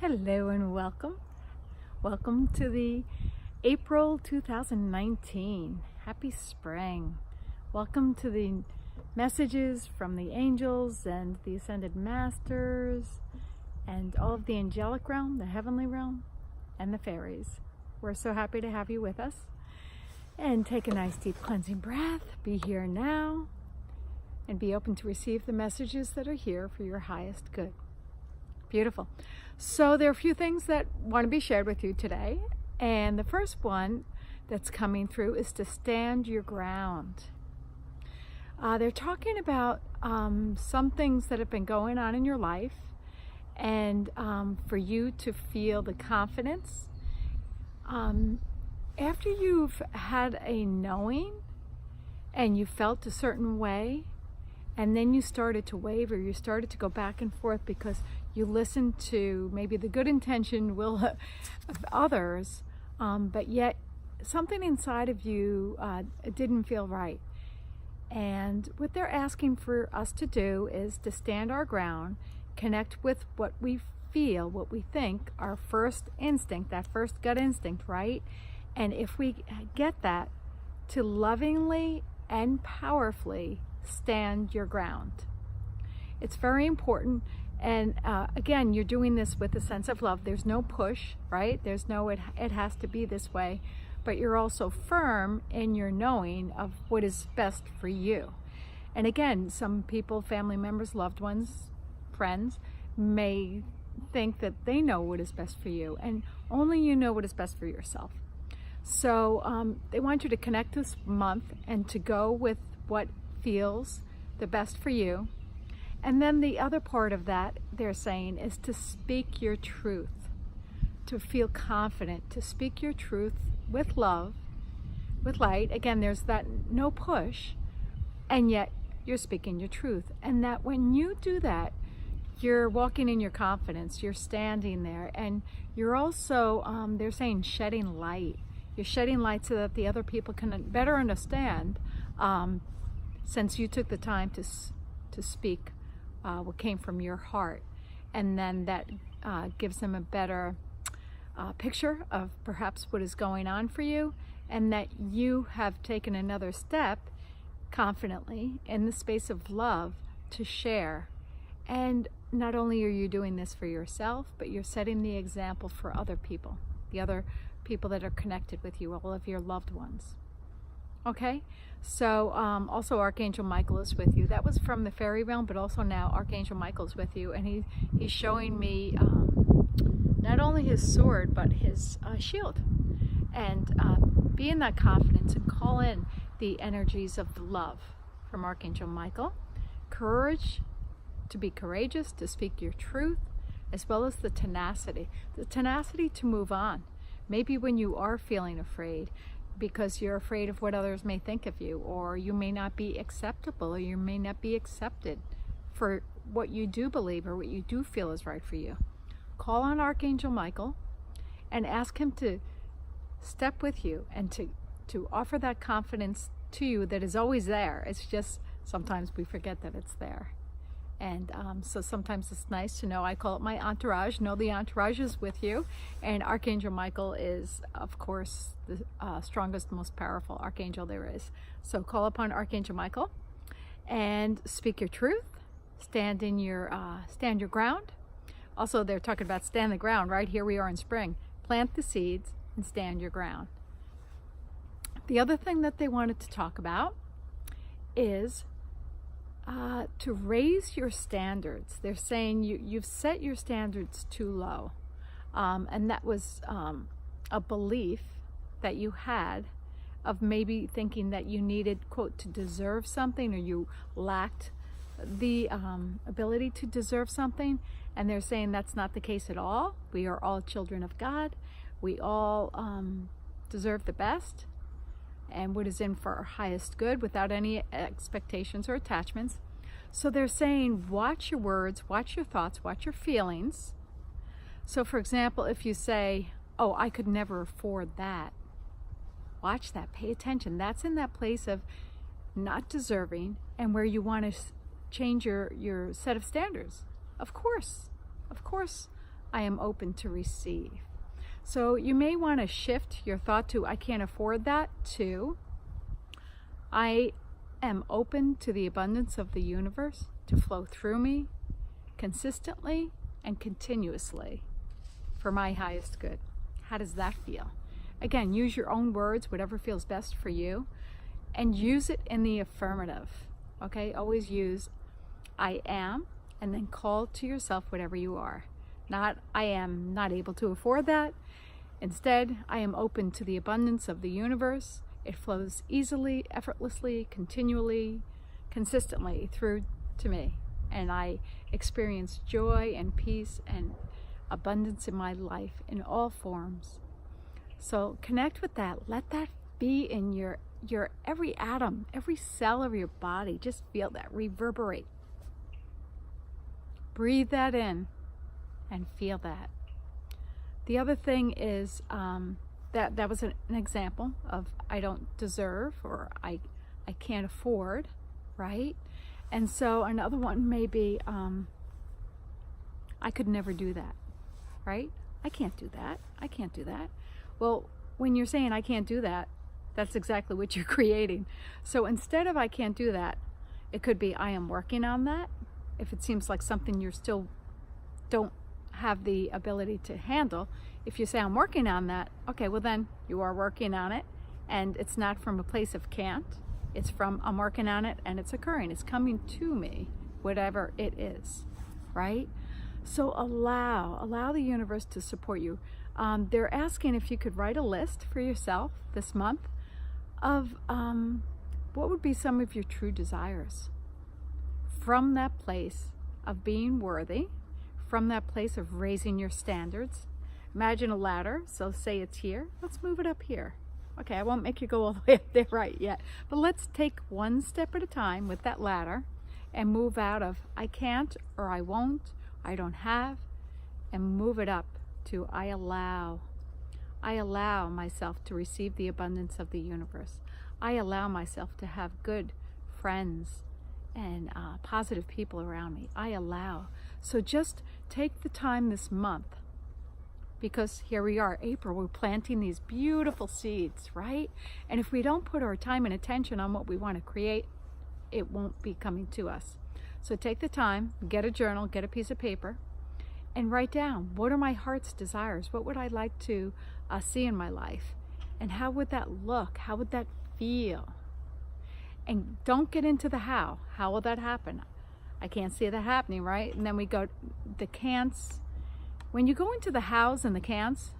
Hello and welcome. Welcome to the April 2019. Happy spring. Welcome to the messages from the angels and the ascended masters and all of the angelic realm, the heavenly realm, and the fairies. We're so happy to have you with us. And take a nice deep cleansing breath. Be here now and be open to receive the messages that are here for your highest good. Beautiful. So there are a few things that want to be shared with you today. And the first one that's coming through is to stand your ground. They're talking about some things that have been going on in your life, and for you to feel the confidence. After you've had a knowing and you felt a certain way, and then you started to waver, you started to go back and forth because you listened to maybe the good intention will of others, but yet something inside of you didn't feel right. And what they're asking for us to do is to stand our ground, connect with what we feel, what we think, our first instinct, that first gut instinct, right? And if we get that, to lovingly and powerfully stand your ground. It's very important. And again, you're doing this with a sense of love. There's no push, right? There's no it has to be this way, but you're also firm in your knowing of what is best for you. And again, some people, family members, loved ones, friends, may think that they know what is best for you, and only you know what is best for yourself. So they want you to connect this month and to go with what feels the best for you. And then the other part of that, they're saying, is to speak your truth, to feel confident, to speak your truth with love, with light. Again, there's that no push, and yet you're speaking your truth. And that when you do that, you're walking in your confidence, you're standing there, and you're also, they're saying, shedding light. You're shedding light so that the other people can better understand, since you took the time to speak what came from your heart. And then that gives them a better picture of perhaps what is going on for you, and that you have taken another step confidently in the space of love to share. And not only are you doing this for yourself, but you're setting the example for other people, the other people that are connected with you, all of your loved ones. Okay, so also Archangel Michael is with you. That was from the fairy realm, but also now Archangel Michael is with you, and he's showing me not only his sword but his shield. And be in that confidence and call in the energies of the love from Archangel Michael. Courage, to be courageous, to speak your truth, as well as the tenacity to move on. Maybe when you are feeling afraid, because you're afraid of what others may think of you, or you may not be acceptable, or you may not be accepted for what you do believe or what you do feel is right for you. Call on Archangel Michael and ask him to step with you and to offer that confidence to you that is always there. It's just sometimes we forget that it's there. And so sometimes it's nice to know, I call it my entourage, know the entourage is with you. And Archangel Michael is, of course, the strongest, most powerful archangel there is. So call upon Archangel Michael and speak your truth, stand your ground. Also, they're talking about stand the ground, right? Here we are in spring. Plant the seeds and stand your ground. The other thing that they wanted to talk about is to raise your standards. They're saying you've set your standards too low. And that was a belief that you had of maybe thinking that you needed, quote, to deserve something, or you lacked the ability to deserve something. And they're saying that's not the case at all. We are all children of God. We all deserve the best and what is in for our highest good without any expectations or attachments. So they're saying, watch your words, watch your thoughts, watch your feelings. So for example, if you say, oh, I could never afford that, watch that, pay attention. That's in that place of not deserving and where you want to change your set of standards. Of course, I am open to receive. So you may want to shift your thought to I can't afford that to I am open to the abundance of the universe to flow through me consistently and continuously for my highest good. How does that feel? Again, use your own words, whatever feels best for you, and use it in the affirmative. Okay, always use I am, and then call to yourself whatever you are. Not I am not able to afford that. Instead, I am open to the abundance of the universe. It flows easily, effortlessly, continually, consistently through to me. And I experience joy and peace and abundance in my life in all forms. So connect with that. Let that be in your every atom, every cell of your body. Just feel that reverberate. Breathe that in and feel that. The other thing is that was an example of I don't deserve or I can't afford, right? And so another one may be I could never do that, right? I can't do that. I can't do that. Well, when you're saying I can't do that, that's exactly what you're creating. So instead of I can't do that, it could be I am working on that. If it seems like something you're still don't have the ability to handle, if you say I'm working on that, okay, well then you are working on it, and it's not from a place of can't. It's from I'm working on it and it's occurring. It's coming to me, whatever it is, right? So allow the universe to support you. They're asking if you could write a list for yourself this month of what would be some of your true desires from that place of being worthy, from that place of raising your standards. Imagine a ladder. So say it's here. Let's move it up here. Okay, I won't make you go all the way up there right yet, but let's take one step at a time with that ladder and move out of I can't or I won't, I don't have, and move it up to I allow. I allow myself to receive the abundance of the universe. I allow myself to have good friends and positive people around me. I allow. So just take the time this month, because here we are, April, we're planting these beautiful seeds, right? And if we don't put our time and attention on what we want to create, it won't be coming to us. So take the time, get a journal, get a piece of paper, and write down, what are my heart's desires? What would I like to see in my life? And how would that look? How would that feel? And don't get into the how. How will that happen? I can't see that happening, right? And then we go the can'ts. When you go into the hows and the can'ts,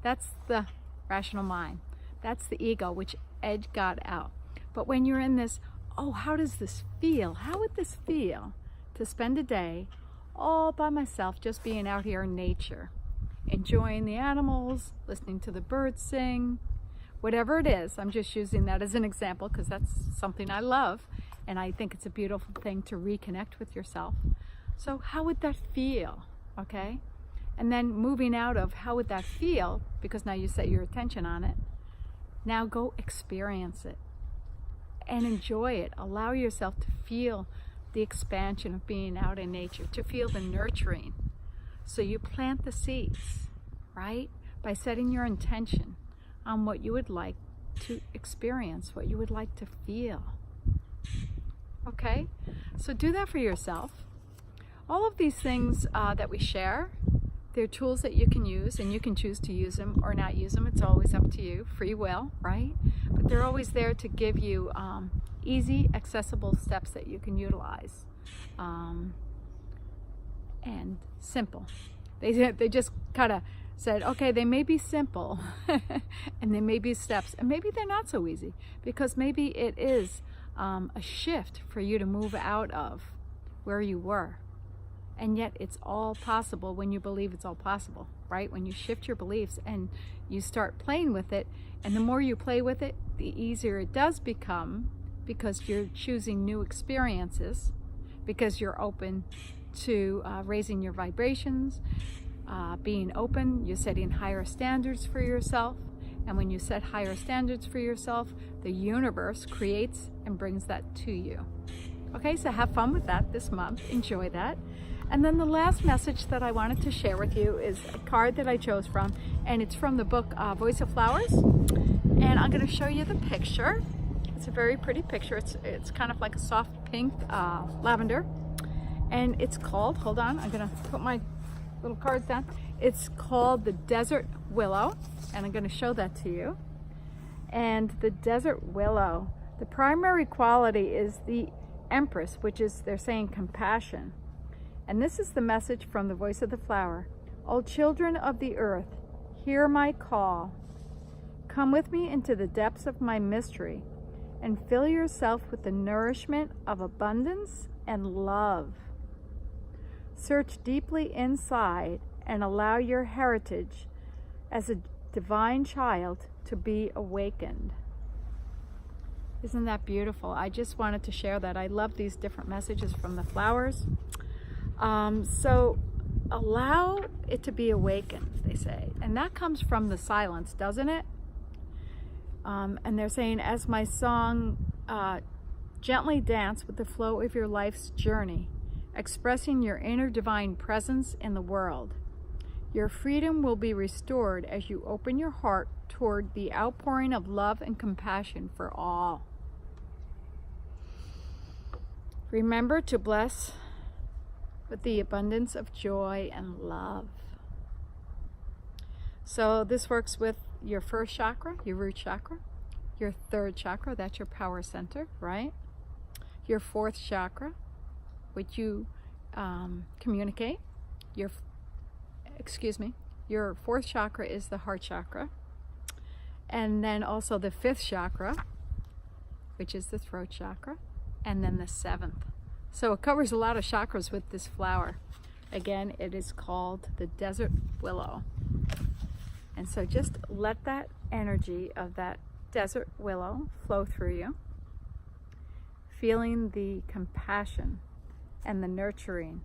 that's the rational mind. That's the ego, which Ed got out. But when you're in this, oh, how does this feel? How would this feel to spend a day all by myself, just being out here in nature, enjoying the animals, listening to the birds sing, whatever it is. I'm just using that as an example because that's something I love, and I think it's a beautiful thing to reconnect with yourself. So how would that feel, okay? And then moving out of how would that feel, because now you set your attention on it, now go experience it and enjoy it. Allow yourself to feel the expansion of being out in nature, to feel the nurturing. So you plant the seeds, right? By setting your intention on what you would like to experience, what you would like to feel. Okay? So do that for yourself. All of these things that we share, they're tools that you can use, and you can choose to use them or not use them. It's always up to you, free will, right? But they're always there to give you easy, accessible steps that you can utilize, and simple. They just kind of said, okay, they may be simple, and they may be steps, and maybe they're not so easy, because maybe it is a shift for you to move out of where you were. And yet it's all possible when you believe it's all possible, right? When you shift your beliefs and you start playing with it, and the more you play with it, the easier it does become, because you're choosing new experiences, because you're open to raising your vibrations, being open, you're setting higher standards for yourself. And when you set higher standards for yourself, the universe creates and brings that to you. Okay, so have fun with that this month. Enjoy that. And then the last message that I wanted to share with you is a card that I chose from, and it's from the book Voice of Flowers. And I'm going to show you the picture. It's a very pretty picture. It's kind of like a soft pink lavender. And it's called, hold on, I'm going to put my little cards down. It's called the Desert Willow, and I'm going to show that to you. And the Desert Willow, the primary quality is the Empress, which is, they're saying, compassion. And this is the message from the Voice of the Flower. O children of the earth, hear my call. Come with me into the depths of my mystery and fill yourself with the nourishment of abundance and love. Search deeply inside and allow your heritage as a divine child to be awakened. Isn't that beautiful? I just wanted to share that. I love these different messages from the flowers. So allow it to be awakened, they say. And that comes from the silence, doesn't it? And they're saying, as my song, gently dance with the flow of your life's journey, expressing your inner divine presence in the world. Your freedom will be restored as you open your heart toward the outpouring of love and compassion for all. Remember to bless with the abundance of joy and love. So this works with your first chakra, your root chakra, your third chakra, that's your power center, right? Your fourth chakra, which you communicate. Your fourth chakra is the heart chakra. And then also the fifth chakra, which is the throat chakra. And then the seventh. So it covers a lot of chakras with this flower. Again, it is called the Desert Willow. And so just let that energy of that desert willow flow through you, feeling the compassion and the nurturing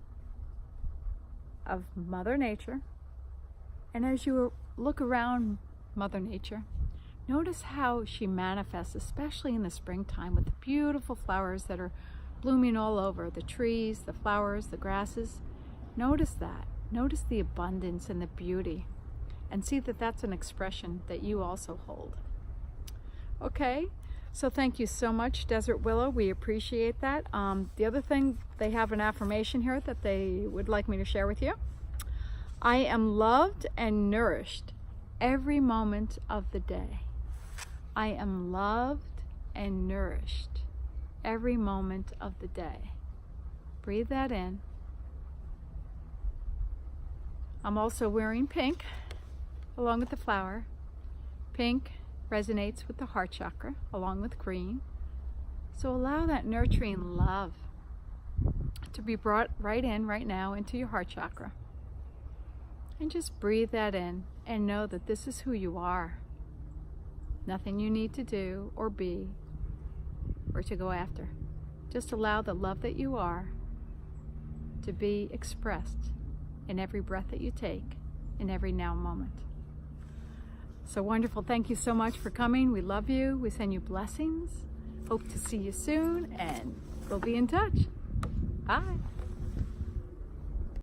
of Mother Nature. And as you look around Mother Nature, notice how she manifests, especially in the springtime, with the beautiful flowers that are blooming all over, the trees, the flowers, the grasses. Notice that. Notice the abundance and the beauty, and see that that's an expression that you also hold. Okay, so thank you so much, Desert Willow. We appreciate that. The other thing, they have an affirmation here that they would like me to share with you. I am loved and nourished every moment of the day. I am loved and nourished every moment of the day. Breathe that in. I'm also wearing pink along with the flower. Pink resonates with the heart chakra along with green. So allow that nurturing love to be brought right in right now into your heart chakra. And just breathe that in and know that this is who you are. Nothing you need to do or be or to go after. Just allow the love that you are to be expressed in every breath that you take, in every now moment. So wonderful. Thank you so much for coming. We love you. We send you blessings. Hope to see you soon, and we'll be in touch. Bye.